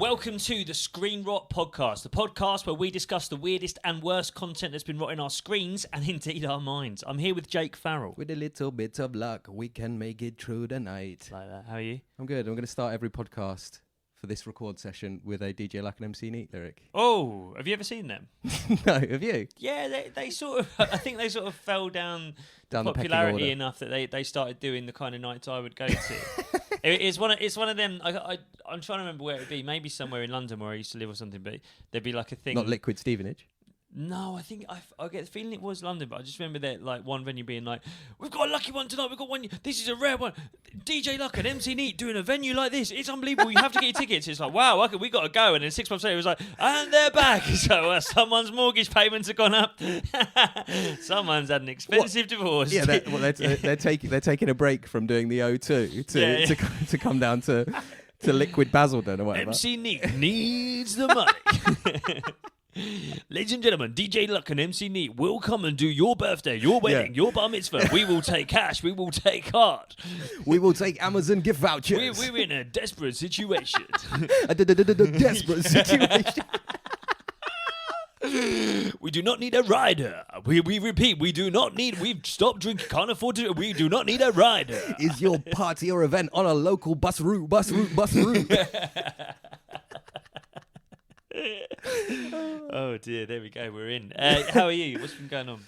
Welcome to the Screen Rot Podcast, the podcast where we discuss the weirdest and worst content that's been rotting our screens and indeed our minds. I'm here with Jake Farrell. With a little bit of luck, we can make it through the night. Like that. How are you? I'm good. I'm going to start every podcast for this record session with a DJ Luck and MC Neat lyric. Oh, have you ever seen them? No, have you? Yeah, they sort of, I think they sort of fell down popularity enough that they started doing the kind of nights I would go to. It's one of them. I'm trying to remember where it would be. Maybe somewhere in London where I used to live or something. But there'd be like a thing. Not Liquid Stevenage. No, I think I get the feeling it was London, but I just remember that like one venue being like, "We've got a lucky one tonight. We've got one. This is a rare one. DJ Luck and MC Neat doing a venue like this. It's unbelievable. You have to get your tickets." It's like, wow, okay, we got to go. And then 6 months later, it was like, and they're back. So someone's mortgage payments have gone up. Someone's had an expensive divorce. Yeah, they're taking a break from doing the O2 to come down to Liquid Basildon or whatever. MC Neat needs the money. Ladies and gentlemen, DJ Luck and MC Neat will come and do your birthday, your wedding, your bar mitzvah. We will take cash. We will take card. We will take Amazon gift vouchers. We're in a desperate situation. Desperate situation. We do not need a rider. We repeat, we do not need. We've stopped drinking. Can't afford to. We do not need a rider. Is your party or event on a local bus route? Oh dear, there we go. We're in. How are you? What's been going on?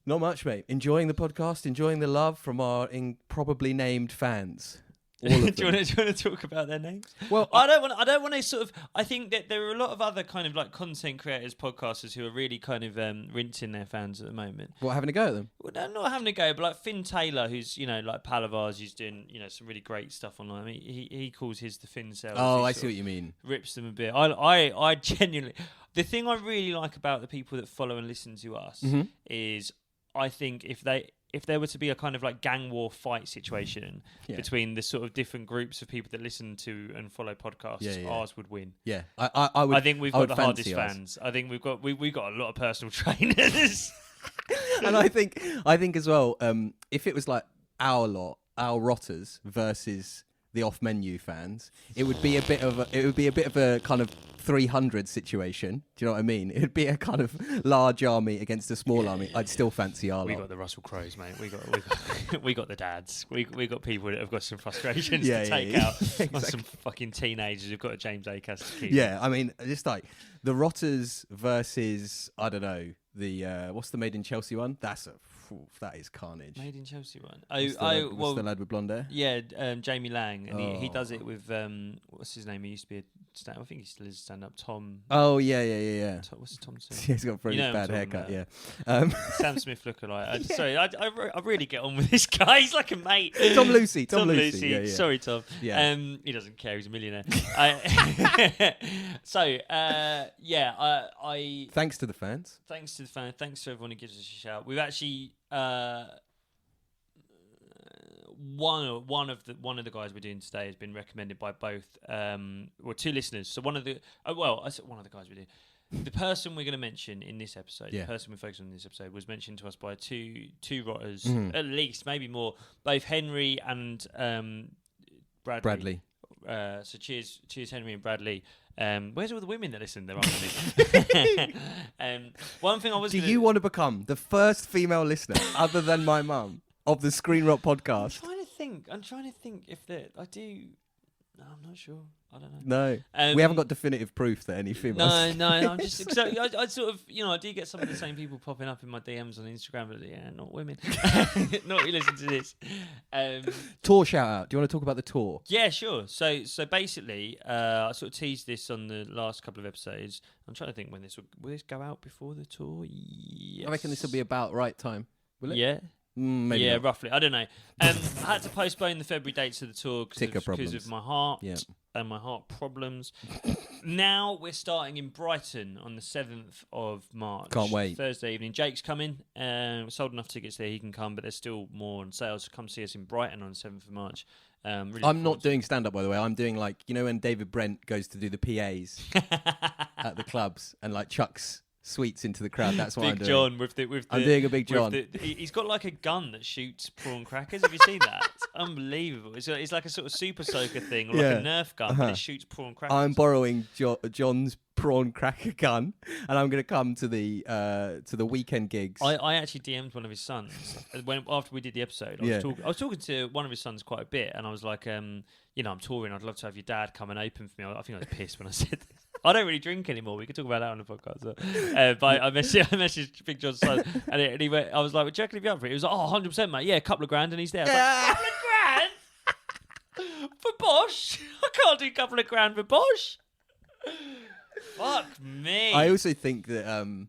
Not much, mate. Enjoying the podcast, enjoying the love from our improbably named fans. All of them. do you want to talk about their names? Well, I don't want to sort of. I think that there are a lot of other kind of like content creators, podcasters who are really kind of rinsing their fans at the moment. What, having a go at them? Well, no, not having a go, but like Finn Taylor, who's like pal of ours, who's doing some really great stuff online. I mean, he calls his the Finn cells. Oh, I see what you mean. Rips them a bit. I genuinely. The thing I really like about the people that follow and listen to us is, I think if there were to be a kind of like gang war fight situation between the sort of different groups of people that listen to and follow podcasts, ours would win. Yeah, I would. I think we've got the hardest fans. I think we've got a lot of personal trainers. And I think as well, if it was like our rotters versus the off menu fans, it would be a bit of a kind of 300 situation. Do you know what I mean? It'd be a kind of large army against a small army. I'd still fancy our lot. We got the Russell Crowes, mate. We got the dads. We got people that have got some frustrations to take out on some fucking teenagers who've got a James Acast to keep. Yeah, I mean, just like the Rotters versus, I don't know, the what's the Made in Chelsea one? That is carnage. Made in Chelsea one. What's the lad with blonde hair? Yeah, Jamie Lang, and he does it with what's his name? He used to be I think he still is a stand-up. Tom. Oh yeah. What's Tom's name? He's got a pretty bad haircut. Yeah. Sam Smith lookalike. Sorry, I really get on with this guy. He's like a mate. Tom Lucy. Yeah. Sorry, Tom. Yeah. He doesn't care. He's a millionaire. Thanks to the fans. Thanks to everyone who gives us a shout. We've actually one of the guys we're doing today has been recommended by both two listeners. So one of the guys we're doing. The person we're going to mention in this episode, the person we're focusing on in this episode, was mentioned to us by two rotters, at least, maybe more, both Henry and Bradley. So cheers, Henry and Bradley. Where's all the women that listen? There aren't any. One thing I was. Do you want to become the first female listener, other than my mum, of the Screen Rot podcast? I'm trying to think if I do. No, I'm not sure. I don't know. No, we haven't got definitive proof that any females. No. I'm just. So I sort of, I do get some of the same people popping up in my DMs on Instagram, but not women. Not who listen to this. Tour shout out. Do you want to talk about the tour? Yeah, sure. So basically, I sort of teased this on the last couple of episodes. I'm trying to think when will this go out before the tour? Yes. I reckon this will be about right time. Will it? Yeah. Maybe not. Roughly. I don't know. I had to postpone the February dates of the tour because of my heart and my heart problems. Now we're starting in Brighton on the 7th of March. Can't wait. Thursday evening. Jake's coming. We sold enough tickets there he can come, but there's still more on sale. So come see us in Brighton on the 7th of March. Really I'm not doing stand-up, by the way. I'm doing when David Brent goes to do the PAs at the clubs and chucks sweets into the crowd. That's what Big I'm doing. John with the. I'm doing a Big John. He's got like a gun that shoots prawn crackers. Have you seen that? It's unbelievable. It's like a sort of super soaker thing, or like a Nerf gun, but it shoots prawn crackers. I'm borrowing John's prawn cracker gun, and I'm going to come to the weekend gigs. I actually DM'd one of his sons after we did the episode. I was talking to one of his sons quite a bit, and I was like, I'm touring. I'd love to have your dad come and open for me. I think I was pissed when I said this. I don't really drink anymore. We could talk about that on the podcast. But I messaged Big John's son, and he went, I was like, "Would you reckon he'd be up for it?" He was like, "Oh, 100%, mate. Yeah, a couple of grand," and he's there. I was like, couple of grand for Bosch? I can't do a couple of grand for Bosch. Fuck me. I also think that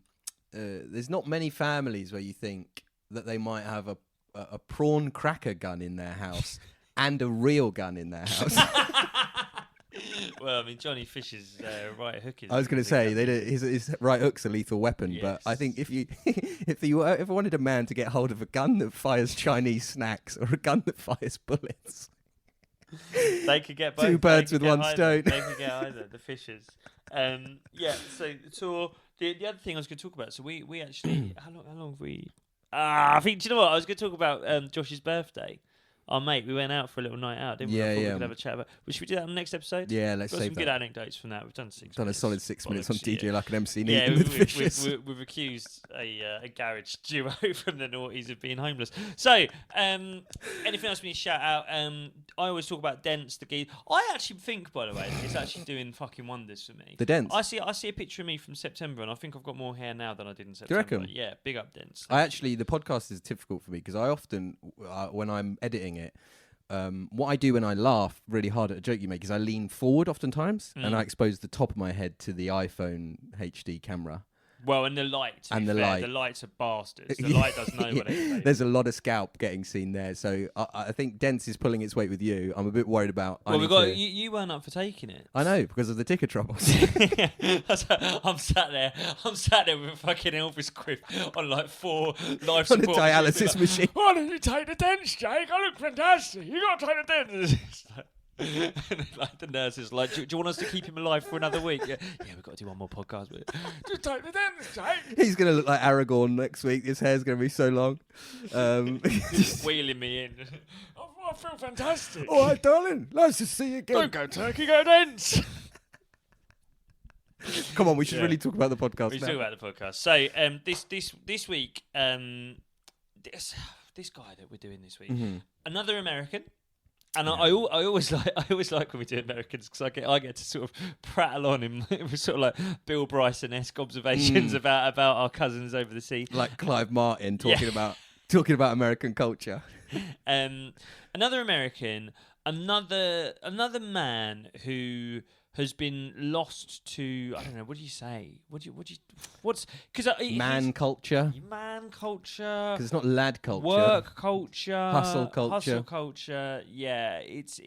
there's not many families where you think that they might have a prawn cracker gun in their house and a real gun in their house. Well, I mean, Johnny Fish's right hook is... I was going to say, his right hook's a lethal weapon, yes. But I think if you ever wanted a man to get hold of a gun that fires Chinese snacks or a gun that fires bullets... They could get both. Two birds with one stone. They could get either, the Fishers. So the other thing I was going to talk about, so we actually... how long have we... I think, do you know what? I was going to talk about Josh's birthday. Oh, mate, we went out for a little night out, didn't we? I thought we could have a chat about... Should we do that on the next episode? Yeah, let's save save some that. good anecdotes from that. We've done 6 minutes. Done a solid 6 minutes on DJ like an MC. Yeah, we've we've accused a garage duo from the noughties of being homeless. So, anything else we need to shout out? I always talk about dents, the geese. I actually think, by the way, it's actually doing fucking wonders for me. The dents? I see a picture of me from September, and I think I've got more hair now than I did in Do September. you reckon? Yeah, big up dents. The podcast is difficult for me because I often, when I'm editing it, what I do when I laugh really hard at a joke you make is I lean forward oftentimes and I expose the top of my head to the iPhone HD camera. Well, and the light. The lights are bastards. The light does know what it is. There's a lot of scalp getting seen there, so I think Dents is pulling its weight with you. I'm a bit worried about. Well, you weren't up for taking it. I know because of the ticket troubles. I'm sat there with a fucking Elvis grip on like 4 life support on a dialysis machine. Why don't you take the Dents, Jake? I look fantastic. You got to take the Dents. And like the nurse is like, do you want us to keep him alive for another week? Yeah, we've got to do one more podcast with it. Just take the Dents, Jake. He's going to look like Aragorn next week. His hair's going to be so long. Just wheeling me in. I feel fantastic. All right, darling. Nice to see you again. Don't go Turkey, go Dents. Come on, we should really talk about the podcast. We should talk about the podcast. So this week, this guy that we're doing this week, another American. And yeah. I always like when we do Americans because I get to sort of prattle on him with sort of like Bill Bryson-esque observations about our cousins over the sea, like Clive Martin talking about American culture. Another American, another man who has been lost to, I don't know, what do you say? What's man culture? Man culture. Because it's not lad culture. Work culture. Hustle culture. Hustle culture. Yeah, it's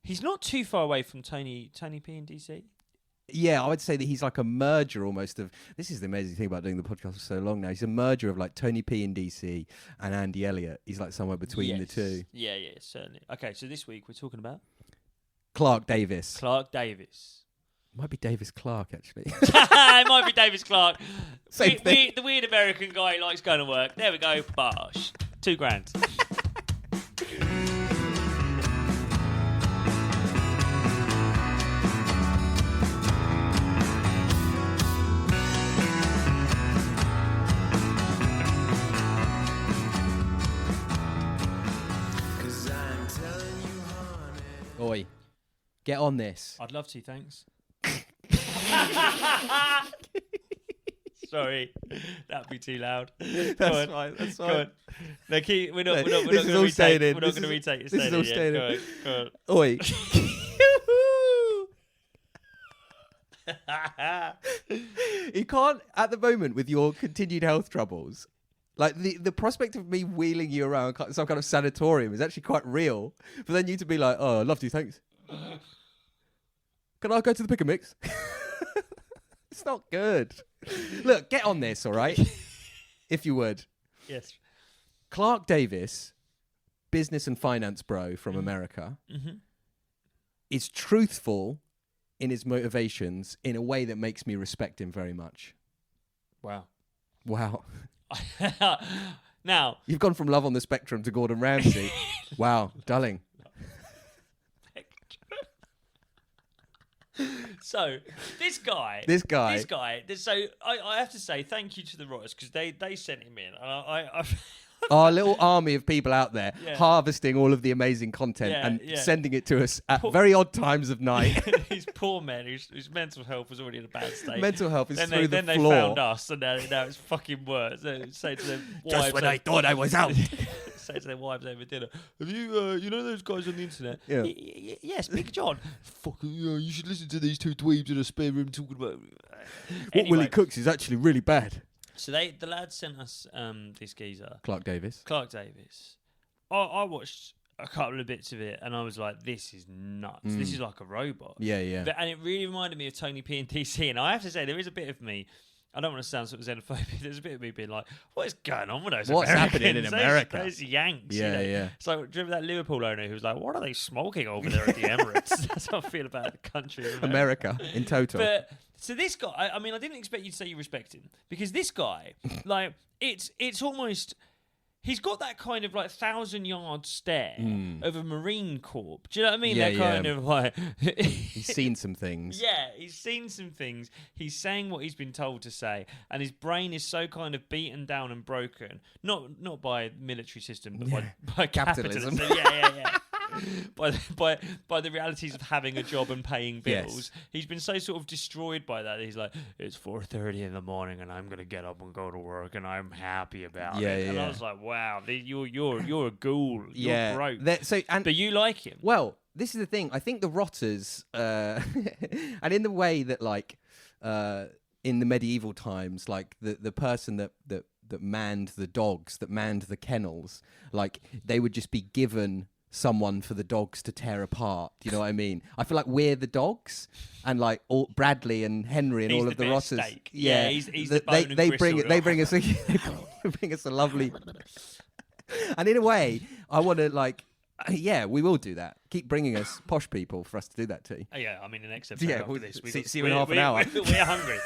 he's not too far away from Tony P in DC. Yeah, I would say that he's like a merger almost of... This is the amazing thing about doing the podcast for so long now. He's a merger of like Tony P in DC and Andy Elliott. He's like somewhere between the two. Yeah, certainly. Okay, so this week we're talking about... Clarke Davis. Clarke Davis. Might be Davis Clarke, actually. It might be Davis Clarke. Same thing. The weird American guy who likes going to work. There we go. Bosh. $2,000. Oi. Get on this. I'd love to, thanks. Sorry, that'd be too loud. That's fine. Go on. No, we're not going to retake. We're not going to retake. This is all staying in. Go on. Oi. You can't, at the moment, with your continued health troubles. Like, the prospect of me wheeling you around some kind of sanatorium is actually quite real. For then you to be like, oh, I'd love to, thanks. Can I go to the pick and mix? It's not good. Look, get on this, all right? If you would. Yes. Clarke Davis, business and finance bro from America, is truthful in his motivations in a way that makes me respect him very much. Wow. Now you've gone from Love on the Spectrum to Gordon Ramsay. Wow, darling. So this guy. So I have to say thank you to the writers because they sent him in. I Our little army of people out there harvesting all of the amazing content and sending it to us at very odd times of night. These poor men whose mental health was already in a bad state. Mental health is through the floor. Then they found us, and now it's fucking worse. So say to their wives, just when I thought I was out. Say to their wives over dinner, have you, you know those guys on the internet? Yeah. Yes, Big John. Fucking, you should listen to these two dweebs in a spare room talking about. What Willie cooks is actually really bad. So the lads sent us this geezer, Clarke Davis. I watched a couple of bits of it and I was like, this is nuts. This is like a robot. Yeah. And it really reminded me of Tony P and TC. And I have to say, there is a bit of me. I don't want to sound sort of xenophobic. There's a bit of me being like, what is going on with those What's Americans? happening in America? Those Yanks. Yeah. So do you remember that Liverpool owner who was like, what are they smoking over there at the Emirates? That's how I feel about the country of America in total. But so this guy, I mean, I didn't expect you to say you respect him because this guy, like, it's almost. He's got that kind of like 1,000-yard stare of a Marine Corps. Do you know what I mean? Yeah, that kind of like... He's seen some things. Yeah, he's seen some things. He's saying what he's been told to say. And his brain is so kind of beaten down and broken. Not by military system, but by capitalism. Yeah. by the realities of having a job and paying bills. Yes. He's been so sort of destroyed by that. He's like, it's 4:30 in the morning and I'm gonna get up and go to work and I'm happy about it. And I was like, wow, you're a ghoul. You're broke. But you like him. Well, this is the thing. I think the rotters, and in the way that like in the medieval times, like the person that manned the dogs, that manned the kennels, like they would just be given someone for the dogs to tear apart. Do you know what I mean? I feel like we're the dogs, and like all Bradley and Henry and all of the rotters. Yeah, he's the bone they and bring gristle. bring us a lovely. And in a way, I want to like. Yeah, we will do that. Keep bringing us posh people for us to do that too. Yeah, I mean, the next episode after this, see you in half an hour. We're hungry.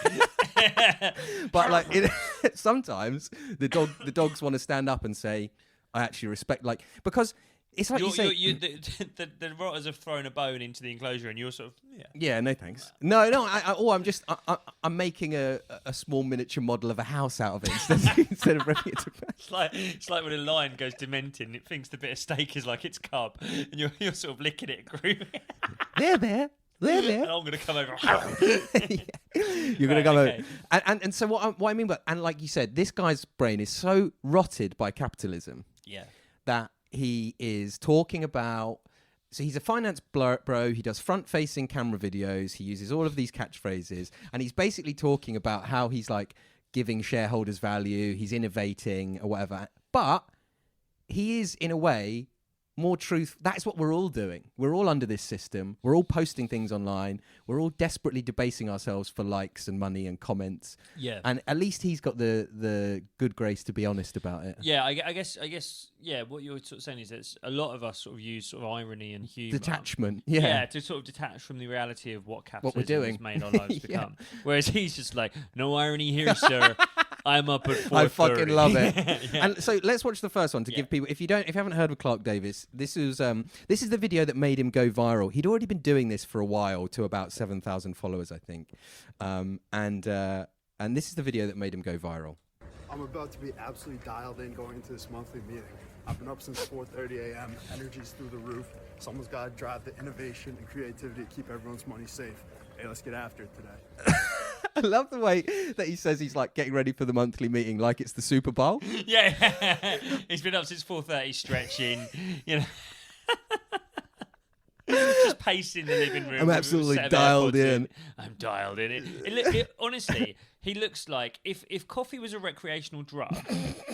But like, sometimes the dogs want to stand up and say, "I actually respect," like because. It's like the rotters have thrown a bone into the enclosure, and you're sort of Yeah, no thanks. No. I'm making a small miniature model of a house out of it instead of ripping it to. It's like when a lion goes demented, and it thinks the bit of steak is like its cub, and you're sort of licking it, grooving. They're there. And I'm gonna come over. You're gonna come over. And so what I mean, and like you said, this guy's brain is so rotted by capitalism. Yeah. That he is talking about. So he's a finance bro. He does front-facing camera videos. He uses all of these catchphrases, and he's basically talking about how he's like giving shareholders value. He's innovating or whatever. But he is, in a way, more truth. That's what we're all doing. We're all under this system. We're all posting things online. We're all desperately debasing ourselves for likes and money and comments. Yeah. And at least he's got the good grace to be honest about it. Yeah, I guess. Yeah, what you're sort of saying is that a lot of us sort of use sort of irony and humour. Detachment. Yeah. To sort of detach from the reality of what capitalism we're doing. has made our lives become. Whereas he's just like, no irony here, sir. I'm up at 4:30. I fucking love it. Yeah. And so let's watch the first one to give people. If you haven't heard of Clarke Davis, this is the video that made him go viral. He'd already been doing this for a while to about 7,000 followers, I think. And this is the video that made him go viral. I'm about to be absolutely dialed in going into this monthly meeting. I've been up since 4:30 a.m. Energy's through the roof. Someone's got to drive the innovation and creativity to keep everyone's money safe. Hey, let's get after it today. I love the way that he says he's like getting ready for the monthly meeting like it's the Super Bowl. Yeah. He's been up since 4:30 stretching, you know. Just pacing the living room. I'm absolutely dialed in. I'm dialed in. Honestly, he looks like if coffee was a recreational drug,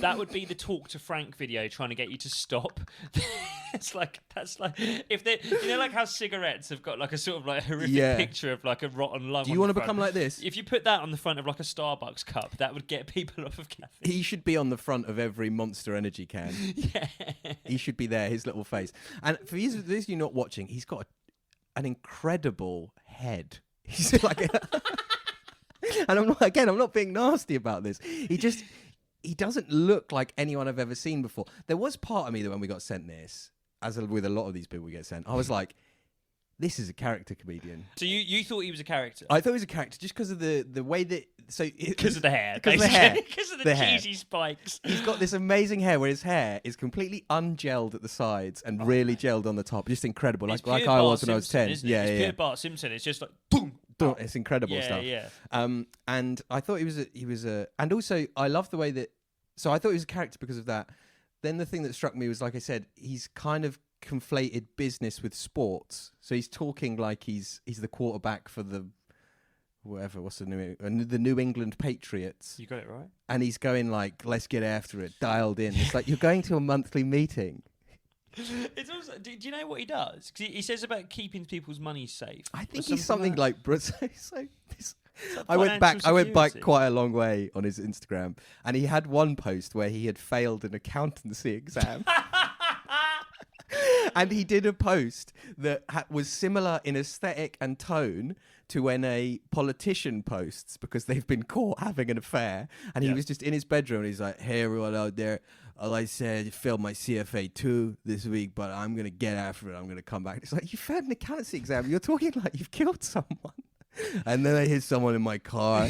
that would be the Talk to Frank video trying to get you to stop. That's like if they, you know, like how cigarettes have got like a sort of like horrific picture of like a rotten lung. Do you want to become like this? If you put that on the front of like a Starbucks cup, that would get people off of caffeine. He should be on the front of every Monster Energy can. Yeah, he should be there. His little face. And for those of you not watching, he's got an incredible head. He's like. And I'm not being nasty about this. He doesn't look like anyone I've ever seen before. There was part of me that when we got sent this, with a lot of these people we get sent, I was like, this is a character comedian. So you thought he was a character? I thought he was a character just because of the way that... Because of the hair. Because of the hair. Because of the cheesy spikes. He's got this amazing hair where his hair is completely ungelled at the sides and really gelled on the top. Just incredible. Like I was when I was 10. It's pure Bart Simpson. It's just like, boom. It's incredible stuff. Yeah. And I thought he was a... And also, I love the way that... So I thought he was a character because of that. Then the thing that struck me was, like I said, he's kind of conflated business with sports. So he's talking like he's the quarterback for the what's the New England Patriots. You got it right. And he's going like, let's get after it, dialed in. It's like you're going to a monthly meeting. It's also. Do you know what he does? 'Cause he says about keeping people's money safe. I think he's something like I went Financial back security. quite a long way on his Instagram, and he had one post where he had failed an accountancy exam. And he did a post that was similar in aesthetic and tone to when a politician posts because they've been caught having an affair. And he was just in his bedroom and he's like, hey, everyone out there. All I said, I failed my CFA 2 this week, but I'm going to get after it. I'm going to come back. It's like, you failed an accountancy exam. You're talking like you've killed someone. And then I hit someone in my car.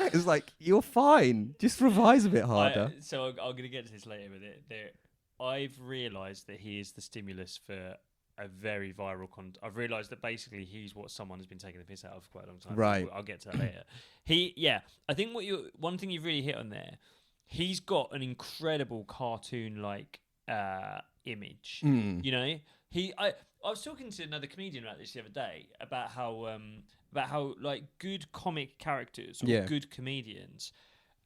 It's like, you're fine. Just revise a bit harder. So I'm going to get to this later with it. I've realised that he is the stimulus for a very viral content. I've realised that basically he's what someone has been taking the piss out of for quite a long time. Right. I'll get to that later. I think one thing you've really hit on there, he's got an incredible cartoon-like image. You know, I was talking to another comedian about this the other day about how like good comic characters or good comedians.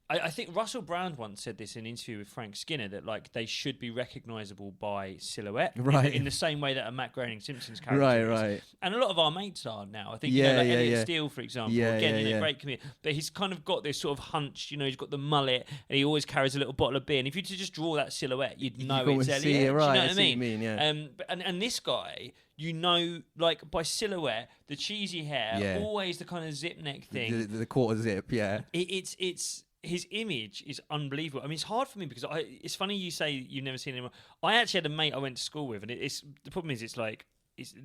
I think Russell Brand once said this in an interview with Frank Skinner that like they should be recognisable by silhouette, right? In the same way that a Matt Groening Simpson's character right. And a lot of our mates are now. I think Elliot Steele, for example, a great comedian, but he's kind of got this sort of hunch. You know, he's got the mullet, and he always carries a little bottle of beer. And if you were to just draw that silhouette, you'd know it's Elliot. See it, right. Do you know what I mean? And this guy, you know, like by silhouette, the cheesy hair, always the kind of zip neck thing, the quarter zip, It's his image is unbelievable. I mean, it's hard for me because it's funny you say you've never seen him. I actually had a mate I went to school with, and the problem is it's like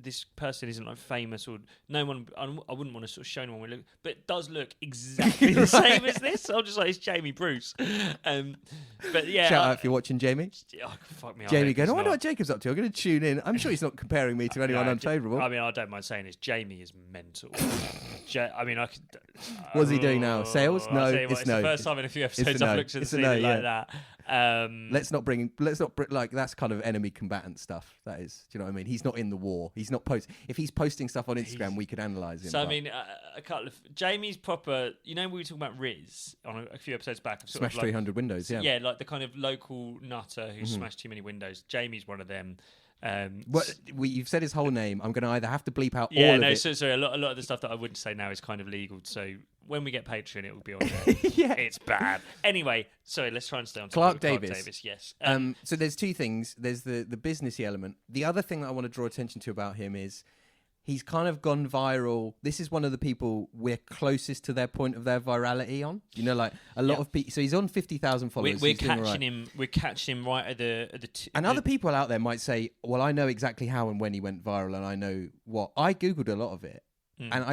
this person isn't like famous or no one. I wouldn't want to sort of show anyone, but it does look exactly the same as this. So I'm just like, it's Jamie Bruce. But yeah, shout out if you're watching, Jamie. Oh, fuck me. Jamie going, I wonder what Jacob's up to. I'm going to tune in. I'm sure he's not comparing me to anyone unfavourable. I mean, I don't mind saying this. Jamie is mental. I mean, I could. What's he doing now? Sales? No, it's the first time in a few episodes I've looked at the scene like that. Let's not bring like that's kind of enemy combatant stuff. That is, do you know what I mean? He's not in the war. He's not if he's posting stuff on Instagram, we could analyse him. So I mean, a couple of Jamie's proper. You know, we were talking about Riz on a few episodes back. Smashed 300 windows. Yeah, like the kind of local nutter who smashed too many windows. Jamie's one of them. You've said his whole name. I'm going to either have to bleep out all of it. Sorry, a lot of the stuff that I wouldn't say now is kind of legal. So when we get Patreon, it will be on there. It's bad. Anyway, sorry, let's try and stay on Clarke Davis. Yes. So there's two things. There's the businessy element. The other thing that I want to draw attention to about him is he's kind of gone viral. This is one of the people we're closest to their point of their virality on. You know, like a lot of people. So he's on 50,000 followers. We're catching him. We're catching him right at the. And other people out there might say, "Well, I know exactly how and when he went viral, and I know what." I googled a lot of it, and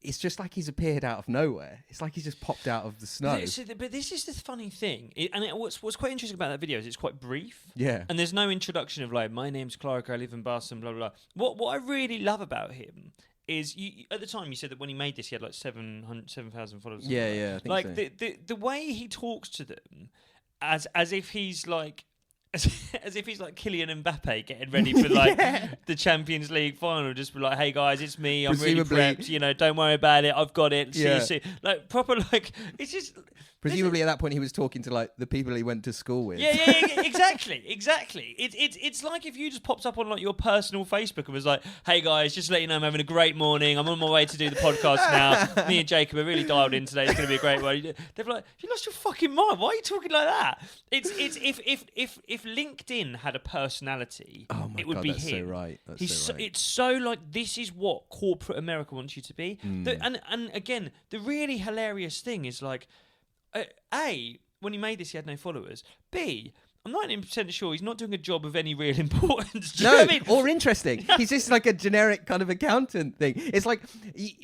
it's just like he's appeared out of nowhere. It's like he's just popped out of the snow. But this is the funny thing, what's quite interesting about that video is it's quite brief. Yeah. And there's no introduction of like, my name's Clarke, I live in Boston, blah blah blah. What I really love about him is at the time you said that when he made this he had like 7,000 followers. Yeah, I think like so. the way he talks to them as if he's like. As if he's like Kylian Mbappe getting ready for like the Champions League final, just be like, "Hey guys, it's me. I'm really prepped. You know, don't worry about it. I've got it. See you soon." Like proper, like it's just Presumably at that point he was talking to like the people he went to school with. Yeah, exactly. It's like if you just popped up on like your personal Facebook and was like, "Hey guys, just to let you know I'm having a great morning. I'm on my way to do the podcast now. Me and Jacob are really dialed in today. It's going to be a great one." They'd be like, "You lost your fucking mind. Why are you talking like that?" It's if LinkedIn had a personality, Oh my it would God, be that's him. so right. That's so right. It's so like this is what corporate America wants you to be. And again, the really hilarious thing is like. A, when he made this, he had no followers. B, I'm 90% sure he's not doing a job of any real importance. Do you know what I mean? Or interesting. He's just like a generic kind of accountant thing. It's like,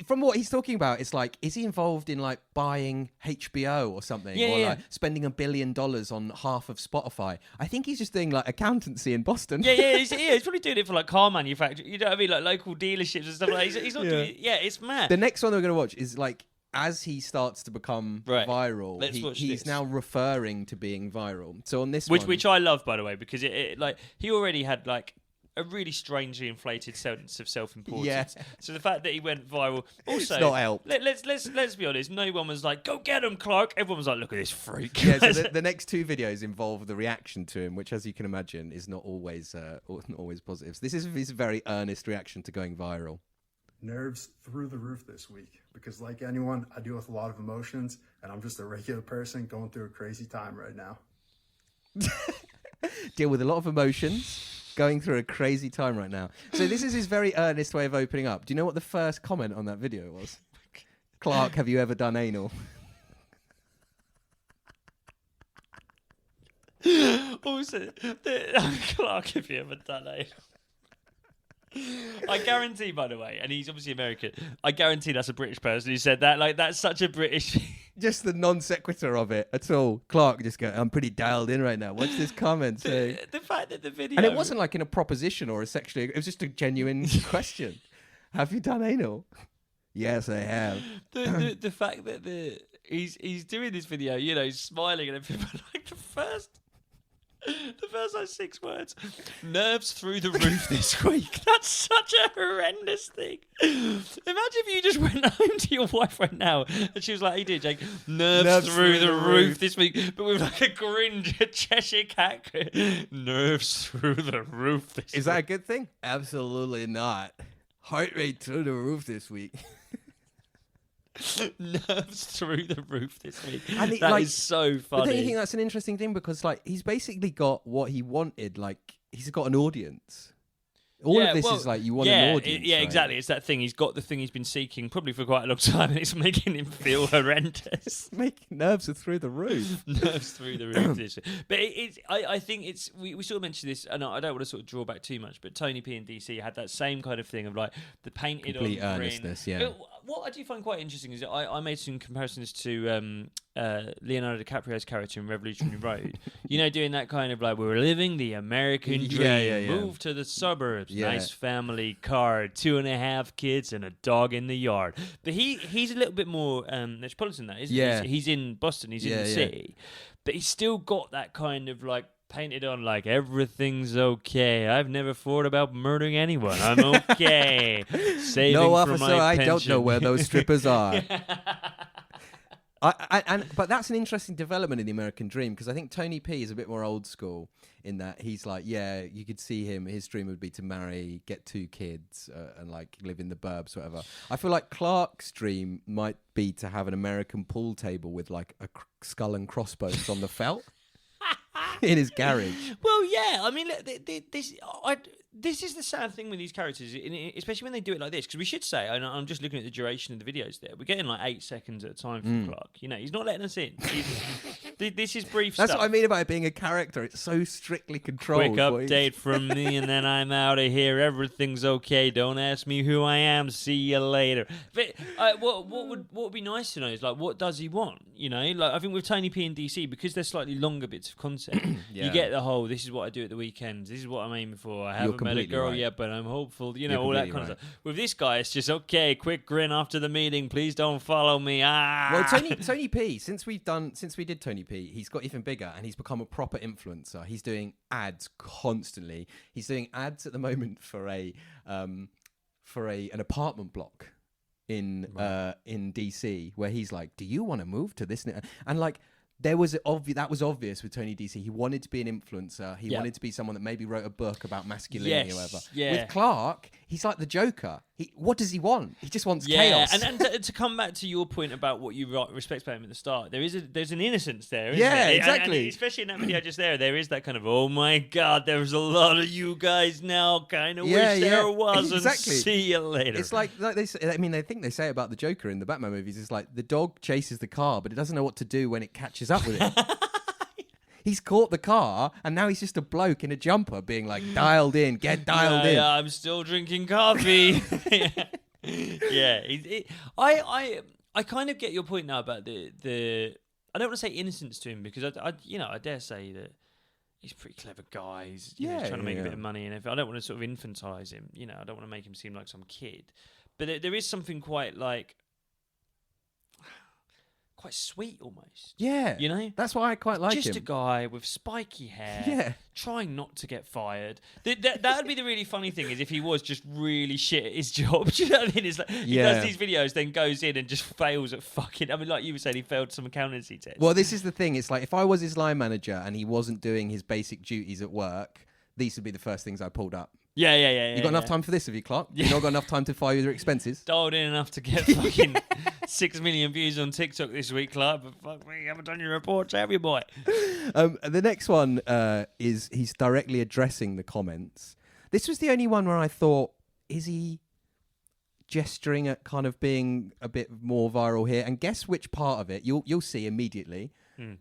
from what he's talking about, it's like, is he involved in like buying HBO or something? Like spending $1 billion on half of Spotify? I think he's just doing like accountancy in Boston. He's probably doing it for like car manufacturing. You know what I mean? Like local dealerships and stuff like that. He's not doing it. Yeah, it's mad. The next one that we're going to watch is like, as he starts to become viral, he's now referring to being viral. So on this which I love, by the way, because it like he already had like a really strangely inflated sense of self-importance. Yeah. So the fact that he went viral also it's not helped. Let's be honest. No one was like, "Go get him, Clarke." Everyone was like, "Look at this freak." Yeah. So the next two videos involve the reaction to him, which, as you can imagine, is not always positive. So this is his very earnest reaction to going viral. Nerves through the roof this week because, like anyone, I deal with a lot of emotions, and I'm just a regular person going through a crazy time right now. Deal with a lot of emotions, going through a crazy time right now. So this is his very earnest way of opening up. Do you know what the first comment on that video was? Clarke, have you ever done anal? Also, Clarke, have you ever done anal? I guarantee, by the way, and he's obviously American, I guarantee that's a British person who said that. Like, that's such a British... Just the non sequitur of it at all. Clarke just go, I'm pretty dialed in right now. What's this comment saying? The fact that the video... And it wasn't like in a proposition or a sexually... It was just a genuine question. Have you done anal? Yes, I have. The fact that he's doing this video, you know, smiling and everything, but like the first like 6 words, nerves through the roof this week. That's such a horrendous thing. Imagine if you just went home to your wife right now and she was like, "Hey, dear Jake, nerves through the roof this week," but with like a cringe Cheshire cat. Nerves through the roof this week. Is that a good thing? Absolutely not. Heart rate through the roof this week. Nerves through the roof this week. And That is so funny. But don't you think that's an interesting thing? Because like he's basically got what he wanted. Like he's got an audience. All of this is like you want an audience. Yeah, right? exactly. It's that thing. He's got the thing he's been seeking probably for quite a long time, and it's making him feel horrendous. Making nerves are through the roof. Nerves through the roof. But I think it's we sort of mentioned this, and I don't want to sort of draw back too much, but Tony P and DC had that same kind of thing of like the painted Complete on earnestness, grin. yeah. What I do find quite interesting is that I made some comparisons to Leonardo DiCaprio's character in Revolutionary Road. You know, doing that kind of like, we're living the American dream. Yeah. Move to the suburbs. Yeah. Nice family car, 2.5 kids, and a dog in the yard. But he's a little bit more metropolitan than that, isn't Yeah. he? He's in Boston. He's in the city. But he's still got that kind of like painted on like everything's okay. I've never thought about murdering anyone. I'm okay. Saving No, for officer, my I pension. don't know where those strippers are. But that's an interesting development in the American dream, because I think Tony P is a bit more old school in that he's like, yeah, you could see him. His dream would be to marry, get 2 kids, and like live in the burbs, whatever. I feel like Clarke's dream might be to have an American pool table with like a skull and crossbones on the felt. In his garage. Well, yeah. I mean, this is the sad thing with these characters, especially when they do it like this. Because we should say, and I'm just looking at the duration of the videos there, we're getting like 8 seconds at a time from Clarke. You know, he's not letting us in. This is brief That's stuff. what I mean about it being a character. It's so strictly controlled. Quick update from me, and then I'm out of here. Everything's okay. Don't ask me who I am. See you later. But what would be nice to know is like, what does he want? You know, like I think with Tony P and DC, because they're slightly longer bits of content, you get the whole, this is what I do at the weekends. This is what I'm aiming for. I haven't met a girl yet, but I'm hopeful. You know, all that kind of stuff. With this guy, it's just, okay, quick grin after the meeting. Please don't follow me. Well, Tony P, since we did Tony P, he's got even bigger and he's become a proper influencer. He's doing ads constantly. He's doing ads at the moment for an apartment block in DC, where he's like, "Do you want to move to this?" And like, that was obvious with Tony DC. He wanted to be an influencer. He wanted to be someone that maybe wrote a book about masculinity or whatever. Yeah. With Clarke, he's like the Joker. What does he want? He just wants chaos. And to come back to your point about what you respect about him at the start, there's an innocence there, isn't yeah, there? exactly. And especially in that video just there is that kind of, oh my God, there's a lot of you guys now. Kind of wish there was. Exactly. And see you later. It's like they say, I mean, I think they say about the Joker in the Batman movies. It's like the dog chases the car, but it doesn't know what to do when it catches up with it. He's caught the car, and now he's just a bloke in a jumper being like, dialed in, get dialed in. Yeah, I'm still drinking coffee. Yeah. I kind of get your point now about the I don't want to say innocence to him, because I dare say that he's a pretty clever guy. He's trying to make a bit of money, and I don't want to sort of infantilize him. I don't want to make him seem like some kid. But there is something quite sweet almost. Yeah. That's why I quite like him. Just a guy with spiky hair, trying not to get fired. That would be the really funny thing, is if he was just really shit at his job. Do you know what I mean? It's like he does these videos, then goes in and just fails at fucking. I mean, like you were saying, he failed some accountancy tests. Well, this is the thing. It's like, if I was his line manager and he wasn't doing his basic duties at work, these would be the first things I pulled up. Yeah. You got enough time for this, have you, Clarke? You not got enough time to file your expenses? Dialed in enough to get fucking 6 million views on TikTok this week, Clarke, but fuck me, you haven't done your reports, have you, boy? The next one is he's directly addressing the comments. This was the only one where I thought, is he gesturing at kind of being a bit more viral here? And guess which part of it? You'll see immediately.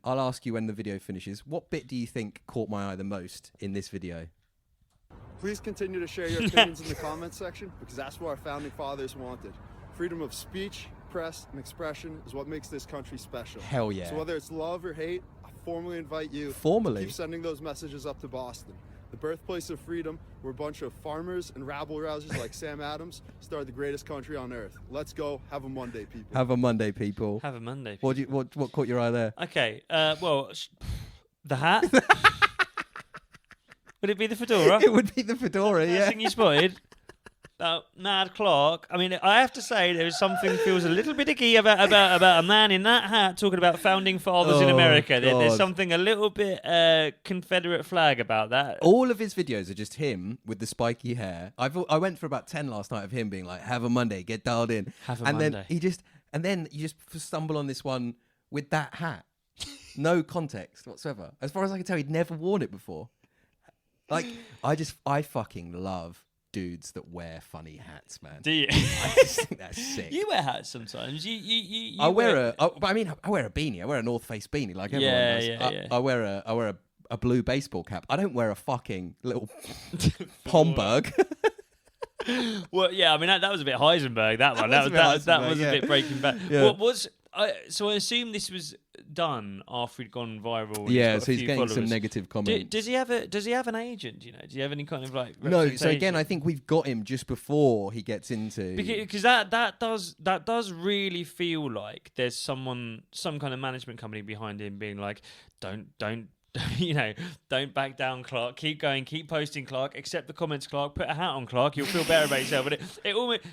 I'll ask you when the video finishes. What bit do you think caught my eye the most in this video? Please continue to share your opinions in the comments section, because that's what our founding fathers wanted. Freedom of speech, press, and expression is what makes this country special. Hell yeah. So whether it's love or hate, I formally invite you to keep sending those messages up to Boston, the birthplace of freedom, where a bunch of farmers and rabble-rousers like Sam Adams started the greatest country on earth. Let's go. Have a Monday, people. Have a Monday, people. Have a Monday, people. What caught your eye there? Okay, the hat? Would it be the fedora? It would be the fedora, First thing you spotted? Mad Clarke. I mean, I have to say, there's something feels a little bit icky about a man in that hat talking about founding fathers in America. There's something a little bit Confederate flag about that. All of his videos are just him with the spiky hair. I went for about 10 last night of him being like, have a Monday, get dialed in. Have a Monday. Then you just stumble on this one with that hat. No context whatsoever. As far as I can tell, he'd never worn it before. Like, I fucking love dudes that wear funny hats, man. Do you? I just think that's sick. You wear hats sometimes. I wear a beanie. I wear a North Face beanie like everyone does. Yeah. I wear a blue baseball cap. I don't wear a fucking little Homburg. Well, yeah. I mean, that was a bit Heisenberg. That one. That was a bit Breaking Bad. Yeah. So I assume this was done after he'd gone viral. Yeah, so he's getting followers. some negative comments. Does he have an agent? Do you have any kind of like? No. So again, I think we've got him just before he gets into because that does really feel like there's some kind of management company behind him being like, don't don't back down, Clarke. Keep going, keep posting, Clarke. Accept the comments, Clarke. Put a hat on, Clarke. You'll feel better about yourself. But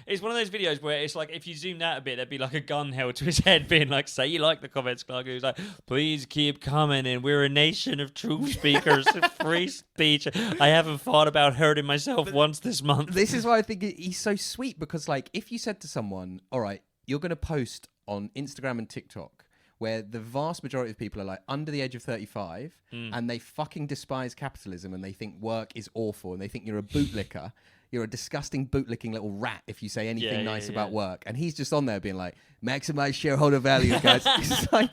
it's one of those videos where it's like, if you zoomed out a bit, there'd be like a gun held to his head, being like, "Say you like the comments, Clarke." He was like, "Please keep commenting. We're a nation of truth speakers, free speech. I haven't thought about hurting myself once this month." This is why I think he's so sweet, because like, if you said to someone, "All right, you're going to post on Instagram and TikTok," where the vast majority of people are like under the age of 35 and they fucking despise capitalism and they think work is awful and they think you're a bootlicker. You're a disgusting bootlicking little rat if you say anything nice about work. And he's just on there being like, maximize shareholder value, guys. It's like,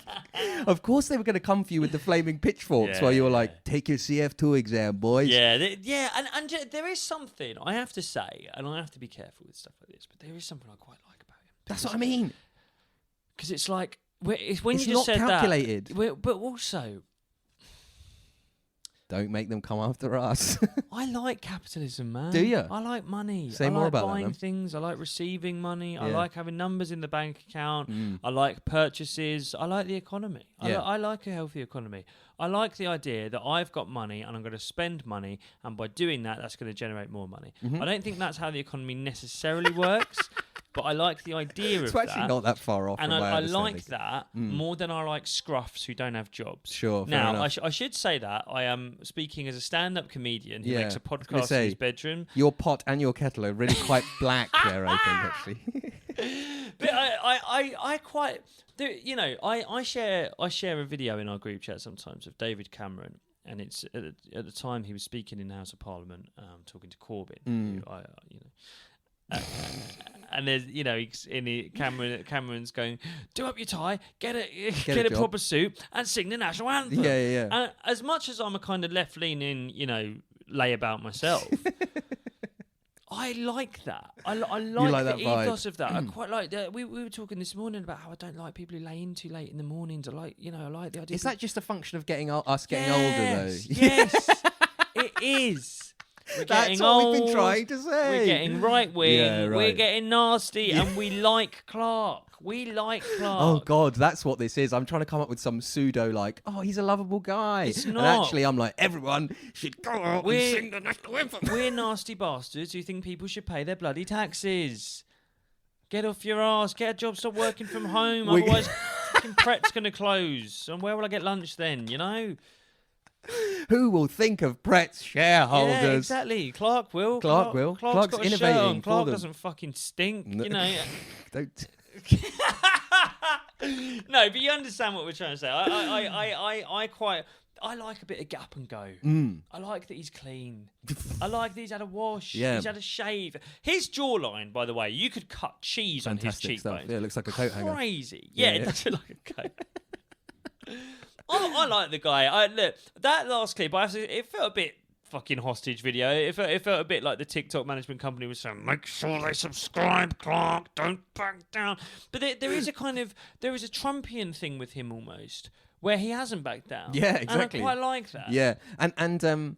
of course they were going to come for you with the flaming pitchforks while you were like, take your CF2 exam, boys. Yeah. And there is something, I have to say, and I have to be careful with stuff like this, but there is something I quite like about him. That's what I mean. Because it's like, when it's you just not said calculated. That, but also, don't make them come after us. I like capitalism, man. Do you? I like money. Say I more like about buying that, things. I like receiving money. Yeah. I like having numbers in the bank account. I like purchases. I like the economy. I like a healthy economy. I like the idea that I've got money and I'm going to spend money, and by doing that, that's going to generate more money. I don't think that's how the economy necessarily works. but I like the idea of It's that. actually not that far off. And from my I like understanding. that more than I like scruffs who don't have jobs. Sure. Fair Now, enough. I should say that I am speaking as a stand-up comedian who Yeah, makes a I was gonna podcast say, in his bedroom. Your pot and your kettle are really quite black there, I think, actually. But I quite, you know, I share a video in our group chat sometimes of David Cameron, and it's at the time he was speaking in the House of Parliament, talking to Corbyn. Who and there's, you know, Cameron's going, do up your tie, get a proper suit, and sing the national anthem. Yeah. And as much as I'm a kind of left-leaning, you know, layabout myself, I like that. I like the ethos of that. I quite like that. We were talking this morning about how I don't like people who lay in too late in the mornings. I like the idea. Is that just a function of getting older, though? Yes, it is. We're That's getting what old, we've been trying to say. We're getting right wing. Yeah, right. We're getting nasty, and we like Clarke. We like Clarke. Oh God, that's what this is. I'm trying to come up with some pseudo like, oh, he's a lovable guy. It's And not. actually, I'm like, everyone should go out and sing the national anthem. We're nasty bastards who think people should pay their bloody taxes. Get off your ass. Get a job. Stop working from home. Otherwise, fucking Pret's going to close. And where will I get lunch then? You know. Who will think of Pret's shareholders? Yeah, exactly. Clarke will. Clarke will. Clarke's Clarke's got a shirt innovating on. for Clarke them. doesn't fucking stink. No. You know. Don't. No, but you understand what we're trying to say. I like a bit of gap and go. I like that he's clean. I like that he's had a wash. Yeah. He's had a shave. His jawline, by the way, you could cut cheese on his Fantastic stuff. cheekbones. Yeah, it looks like a coat hanger. Crazy. Yeah, Yeah, yeah. it does look like a coat. I like the guy. Look, that last clip, it felt a bit fucking hostage video. It felt a bit like the TikTok management company was saying, make sure they subscribe, Clarke, don't back down. But there is a Trumpian thing with him almost, where he hasn't backed down. Yeah, exactly. And I quite like that. Yeah, and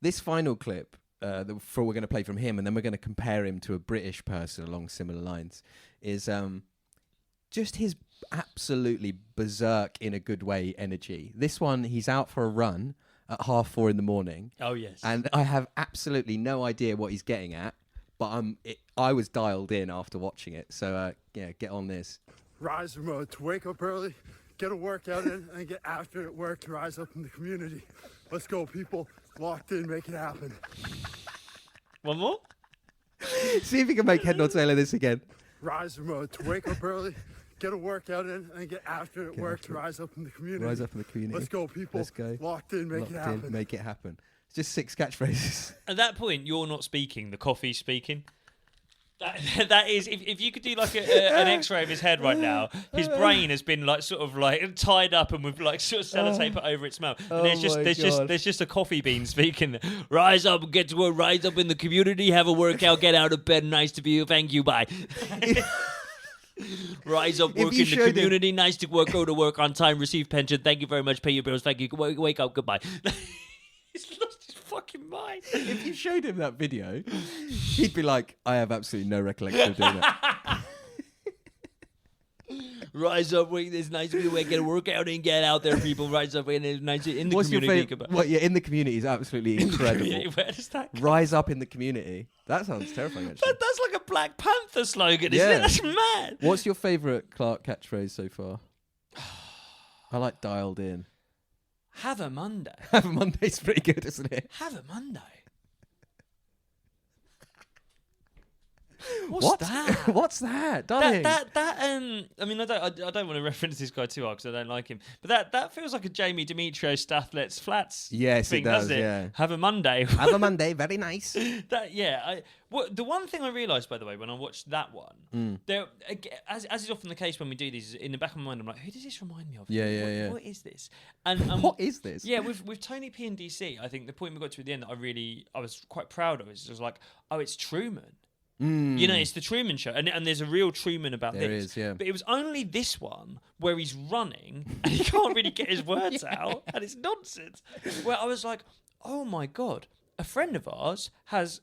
this final clip we're going to play from him, and then we're going to compare him to a British person along similar lines, is just his absolutely berserk in a good way energy. This one, he's out for a run at 4:30 in the morning. Oh, yes. And I have absolutely no idea what he's getting at, but I was dialed in after watching it. So, yeah, get on this. Rise remote to wake up early, get a workout in, and get after it at work to rise up in the community. Let's go, people. Locked in, make it happen. One more? See if you can make head nod tail of this again. Rise remote to wake up early, get a workout in, and get after it at work to rise up in the community. Rise up in the community. Let's go, people. Let's go. Locked in, make it happen. Make it happen. It's just 6 catchphrases. At that point, you're not speaking. The coffee's speaking. That is, if you could do like an X-ray of his head right now, his brain has been like sort of like tied up and with like sort of sellotape it over its mouth. And there's just a coffee bean speaking. Rise up, get to work. Rise up in the community. Have a workout. Get out of bed. Nice to be you. Thank you. Bye. Rise up, work in the community. Nice to work. Go to work on time. Receive pension. Thank you very much. Pay your bills. Thank you. Wake up. Goodbye. He's lost his fucking mind. If you showed him that video, he'd be like, I have absolutely no recollection of doing that. Rise up, it's nice to be awake, get a workout and get out there, people. Rise up, and it's nice in the What's community. your favorite? Yeah, in the community is absolutely incredible. Where does that come? Rise up in the community. That sounds terrifying, actually. That's like a Black Panther slogan, isn't it? That's mad. What's your favourite Clarke catchphrase so far? I like dialed in. Have a Monday. Have a Monday's pretty good, isn't it? Have a Monday. What's that? What's that, darling? I mean, I don't want to reference this guy too hard because I don't like him. But that feels like a Jamie Demetriou Stathlet's Flats. Yes, thing, it does. doesn't it? Yeah. Have a Monday. Have a Monday. Very nice. The one thing I realised, by the way, when I watched that one, there, as is often the case when we do these, in the back of my mind, I'm like, who does this remind me of? Yeah. What is this? And what is this? Yeah, with Tony P and DC, I think the point we got to at the end that I was quite proud of is it was like, oh, it's Truman. You know, it's the Truman Show, and there's a real Truman about this. There is, yeah. But it was only this one where he's running and he can't really get his words out, and it's nonsense. Where I was like, oh my God, a friend of ours has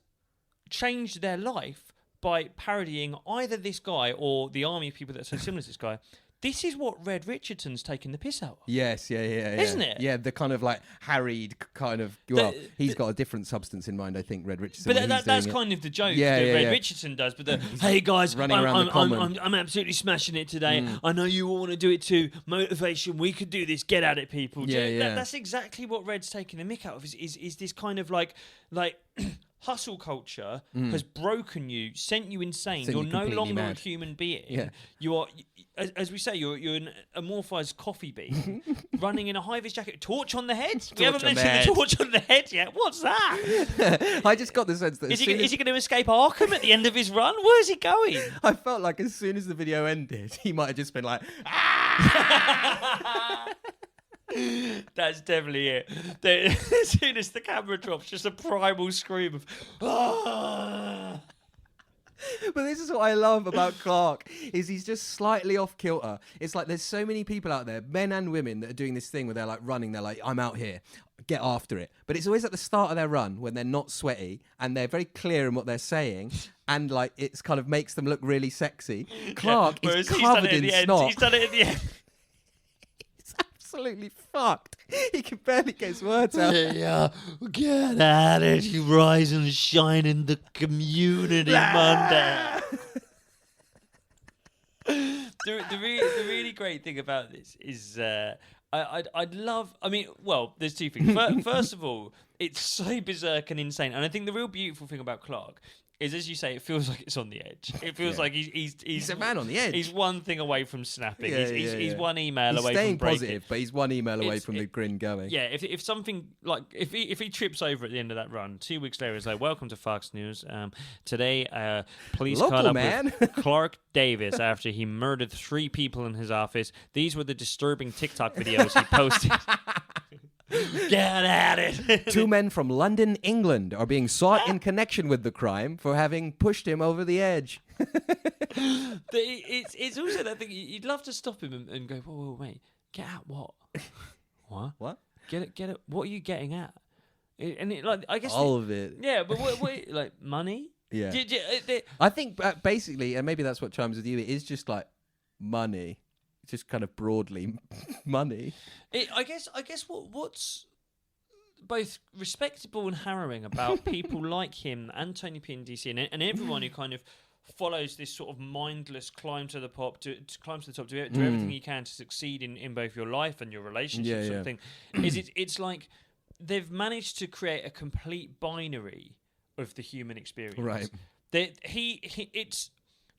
changed their life by parodying either this guy or the army of people that are so similar to this guy this is what Red Richardson's taking the piss out of. Yes, yeah. Isn't it? Yeah, the kind of like harried kind of. Well, he's got a different substance in mind, I think, Red Richardson. But that's kind of the joke that Red Richardson does. But hey guys, running around the common. I'm absolutely smashing it today. I know you all want to do it too. Motivation, we could do this. Get at it, people. That's exactly what Red's taking the mick out of. Is this kind of like hustle culture has broken you, sent you insane. You're no longer a human being. Yeah. You are, as we say, you're an amorphized coffee bean running in a high-vis jacket, torch on the head. We haven't mentioned the torch on the head yet. What's that? I just got the sense that is he going to escape Arkham at the end of his run? Where's he going? I felt like as soon as the video ended, he might have just been like, ah! That's definitely it. As soon as the camera drops, just a primal scream of ah! But this is what I love about Clarke, is he's just slightly off kilter. It's like there's so many people out there, men and women, that are doing this thing where they're like running, they're like, I'm out here, get after it. But it's always at the start of their run when they're not sweaty and they're very clear in what they're saying, and like it's kind of makes them look really sexy. Clarke is covered in snot. He's done it at the end. Absolutely fucked. He can barely get his words out. Yeah, get at it, you rise and shine in the community, Monday. The really great thing about this is I'd love. I mean, well, there's two things. First of all, it's so berserk and insane, and I think the real beautiful thing about Clarke is, as you say, it feels like it's on the edge. It feels like he's a man on the edge. He's one thing away from snapping. He's one email away staying from breaking. Positive, but he's one email away from the grin going. Yeah, if something like if he trips over at the end of that run, 2 weeks later, it's like, welcome to Fox News. Today, police caught up with Clarke Davis after he murdered 3 people in his office. These were the disturbing TikTok videos he posted. Get at it. 2 men from London, England are being sought in connection with the crime for having pushed him over the edge. It's also that thing, you'd love to stop him and go, whoa, mate, get at what? What? Get it. What are you getting at? I guess all of it. Yeah, but what like money? Yeah. I think basically, and maybe that's what chimes with you, it is just like money. Just kind of broadly money. I guess what's both respectable and harrowing about people like him and Tony P and DC and everyone who kind of follows this sort of mindless climb to the top, do everything you can to succeed in both your life and your relationships. Sort of thing. It's like they've managed to create a complete binary of the human experience. Right.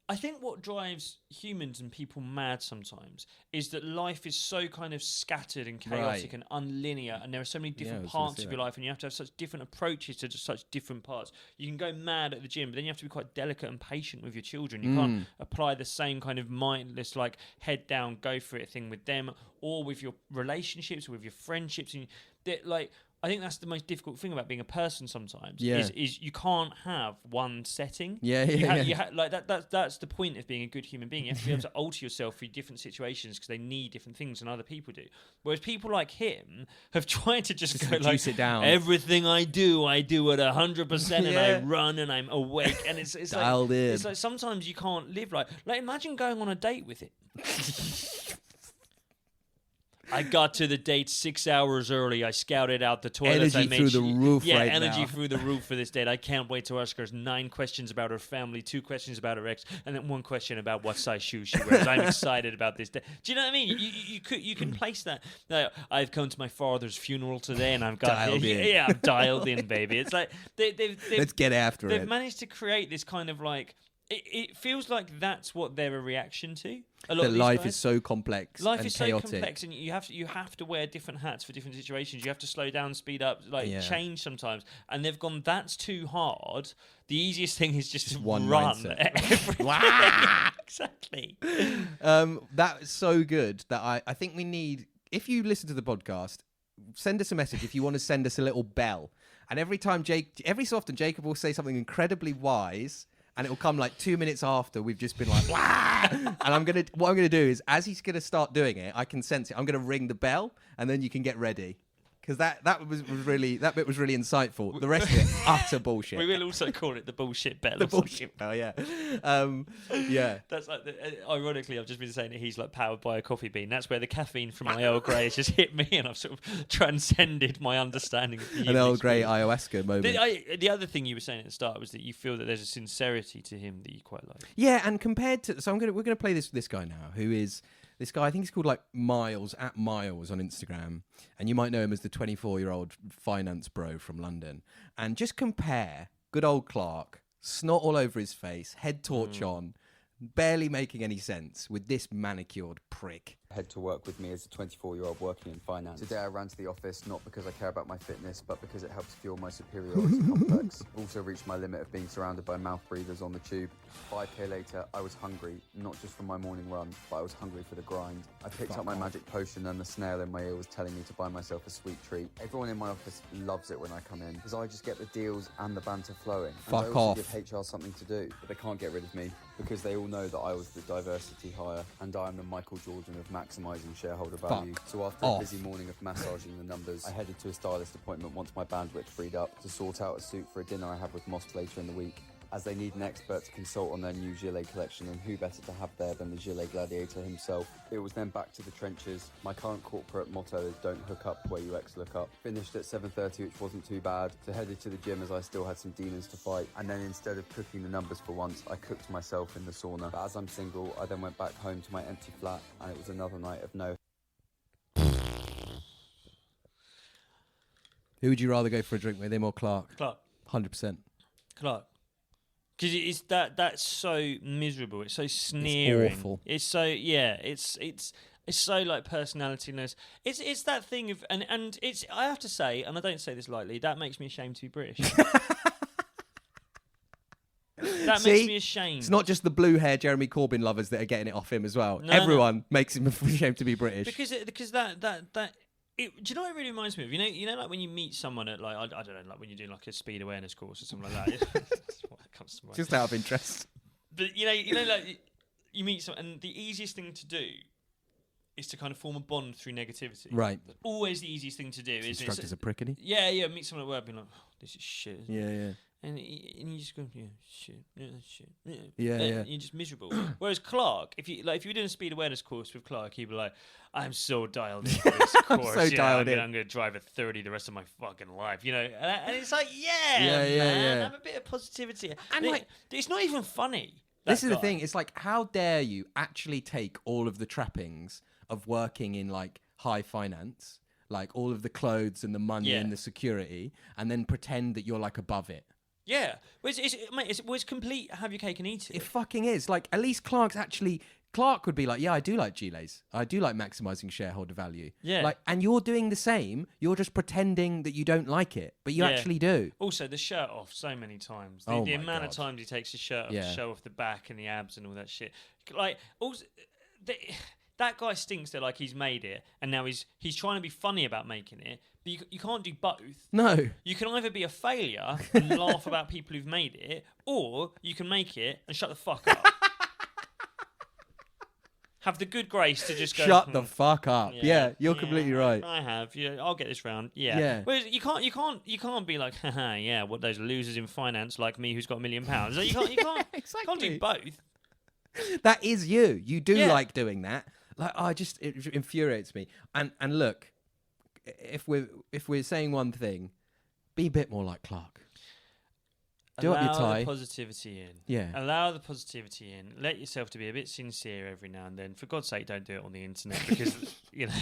I think what drives humans and people mad sometimes is that life is so kind of scattered and chaotic and unlinear, and there are so many different parts of your life, and you have to have such different approaches to just such different parts. You can go mad at the gym, but then you have to be quite delicate and patient with your children. You can't apply the same kind of mindless, like head down, go for it thing with them, or with your relationships, or with your friendships, and I think that's the most difficult thing about being a person sometimes. Is you can't have one setting. That's the point of being a good human being. You have to be able to alter yourself for different situations because they need different things than other people do. Whereas people like him have tried to just go reduce it down. Everything I do at 100%, and I run and I'm awake, and it's dialed in. It's like sometimes you can't live like imagine going on a date with him. I got to the date 6 hours early. I scouted out the toilets. Energy through the roof right now. Energy through the roof for this date. I can't wait to ask her 9 questions about her family, 2 questions about her ex, and then 1 question about what size shoes she wears. I'm excited about this date. Do you know what I mean? You can place that. I've come to my father's funeral today, and I've got dialed in. Yeah, I'm dialed in, baby. It's like let's get after it. They've managed to create this kind of like. It feels like that's what they're a reaction to. That life is so complex. Life and is chaotic. so complex, and you have to wear different hats for different situations. You have to slow down, speed up, change sometimes. And they've gone, that's too hard. The easiest thing is just to one run. Exactly. That's so good that I think we need. If you listen to the podcast, send us a message if you want to send us a little bell. And every so often Jacob will say something incredibly wise. And it will come like 2 minutes after we've just been like, wah! And what I'm gonna do is, as he's gonna start doing it, I can sense it. I'm gonna ring the bell, and then you can get ready, because that bit was really insightful. The rest of it, utter bullshit. We will also call it the bullshit bet. The bullshit. Oh yeah, yeah. That's like, ironically, I've just been saying that he's like powered by a coffee bean. That's where the caffeine from my Earl Grey has just hit me, and I've sort of transcended my understanding of the An Earl Grey ayahuasca moment. The other thing you were saying at the start was that you feel that there's a sincerity to him that you quite like. Yeah, and compared to, so we're gonna play this guy now, who is this guy. I think he's called like Miles @Miles on Instagram, and you might know him as the 24-year-old finance bro from London. And just compare good old Clarke, snot all over his face, head torch on, barely making any sense, with this manicured prick. Head to work with me as a 24-year-old working in finance. Today I ran to the office not because I care about my fitness, but because it helps fuel my superiority complex. I've also reached my limit of being surrounded by mouth breathers on the tube. 5k later, I was hungry, not just from my morning run, but I was hungry for the grind. I picked up my magic potion and the snail in my ear was telling me to buy myself a sweet treat. Everyone in my office loves it when I come in, because I just get the deals and the banter flowing. And Fuck I also off. give HR something to do, but they can't get rid of me, because they all know that I was the diversity hire, and I am the Michael Jordan of maximising shareholder value. So after a busy morning of massaging the numbers, I headed to a stylist appointment once my bandwidth freed up to sort out a suit for a dinner I have with Moss later in the week, as they need an expert to consult on their new gilet collection, and who better to have there than the gilet gladiator himself. It was then back to the trenches. My current corporate motto is don't hook up where you look up. Finished at 7:30, which wasn't too bad, so headed to the gym as I still had some demons to fight, and then instead of cooking the numbers for once, I cooked myself in the sauna. But as I'm single, I then went back home to my empty flat, and it was another night of no. Who would you rather go for a drink with, him or Clarke? Clarke. 100%. Clarke. Because it's that's so miserable. It's so sneering. It's awful. It's so It's so like personalityless. It's that thing of and it's, I have to say, and I don't say this lightly, that makes me ashamed to be British. That makes me ashamed. It's not just the blue hair Jeremy Corbyn lovers that are getting it off him as well. No, Everyone makes him ashamed to be British. Because that do you know what it really reminds me of? You know, like when you meet someone at like I don't know, like when you're doing like a speed awareness course or something like that. That's what comes to mind. Just out of interest. But you know, like you meet someone, and the easiest thing to do is to kind of form a bond through negativity. Right. Always the easiest thing to do. Is Struck as a prick, isn't he? Yeah. Meet someone at work, being like, oh, this is shit. Yeah. And you just go, shit. Yeah. And you're just miserable. Whereas Clarke, if you were doing a speed awareness course with Clarke, he'd be like, I'm so dialed in for this course. so dialed in. I'm going to drive a 30 the rest of my fucking life, you know. And it's like, man, have a bit of positivity. And like, it's not even funny. This is the thing. It's like, how dare you actually take all of the trappings of working in like high finance, like all of the clothes and the money and the security, and then pretend that you're like above it. Yeah, well, it's complete have your cake and eat it. It fucking is. Like, at least Clarke would be like, yeah, I do like gilets. I do like maximising shareholder value. Yeah. Like, and you're doing the same. You're just pretending that you don't like it, but you actually do. Also, the shirt off so many times. The amount of times he takes his shirt off to show off the back and the abs and all that shit. Like, also, that guy stinks that like he's made it, and now he's trying to be funny about making it. But you can't do both. No. You can either be a failure and laugh about people who've made it, or you can make it and shut the fuck up. Have the good grace to just go. Shut the fuck up. Yeah, you're completely right. I have. Yeah, I'll get this round. Yeah. Whereas you can't be like, haha, yeah, what those losers in finance like me who's got £1 million. Like, you can't Exactly. can't do both. That is you. You do like doing that. Like, it infuriates me. And look, if we're saying one thing, be a bit more like Clarke. Do up your tie. Allow the positivity in. Yeah. Allow the positivity in. Let yourself to be a bit sincere every now and then. For God's sake, don't do it on the internet because you know.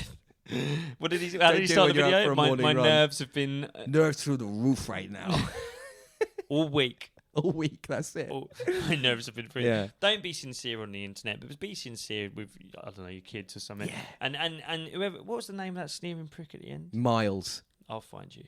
What did he? How did he start the video? My nerves have been nerves through the roof right now. all week. All week, that's it. My nerves have been free. Yeah. Don't be sincere on the internet, but be sincere with, I don't know, your kids or something. Yeah. And whoever, what was the name of that sneering prick at the end? Miles. I'll find you.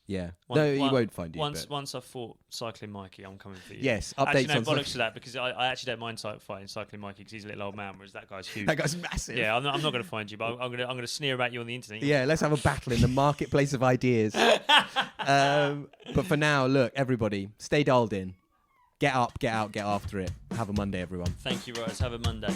Yeah. No, he won't find you. Once I've fought Cycling Mikey, I'm coming for you. Yes, updates actually, no, on bollocks to that, because I actually don't mind fighting Cycling Mikey because he's a little old man, whereas that guy's huge. That guy's massive. Yeah, I'm not going to find you, but I'm going to sneer about you on the internet. Yeah, let's have a battle in the marketplace of ideas. But for now, look, everybody, stay dialed in. Get up, get out, get after it. Have a Monday, everyone. Thank you, Rose. Have a Monday.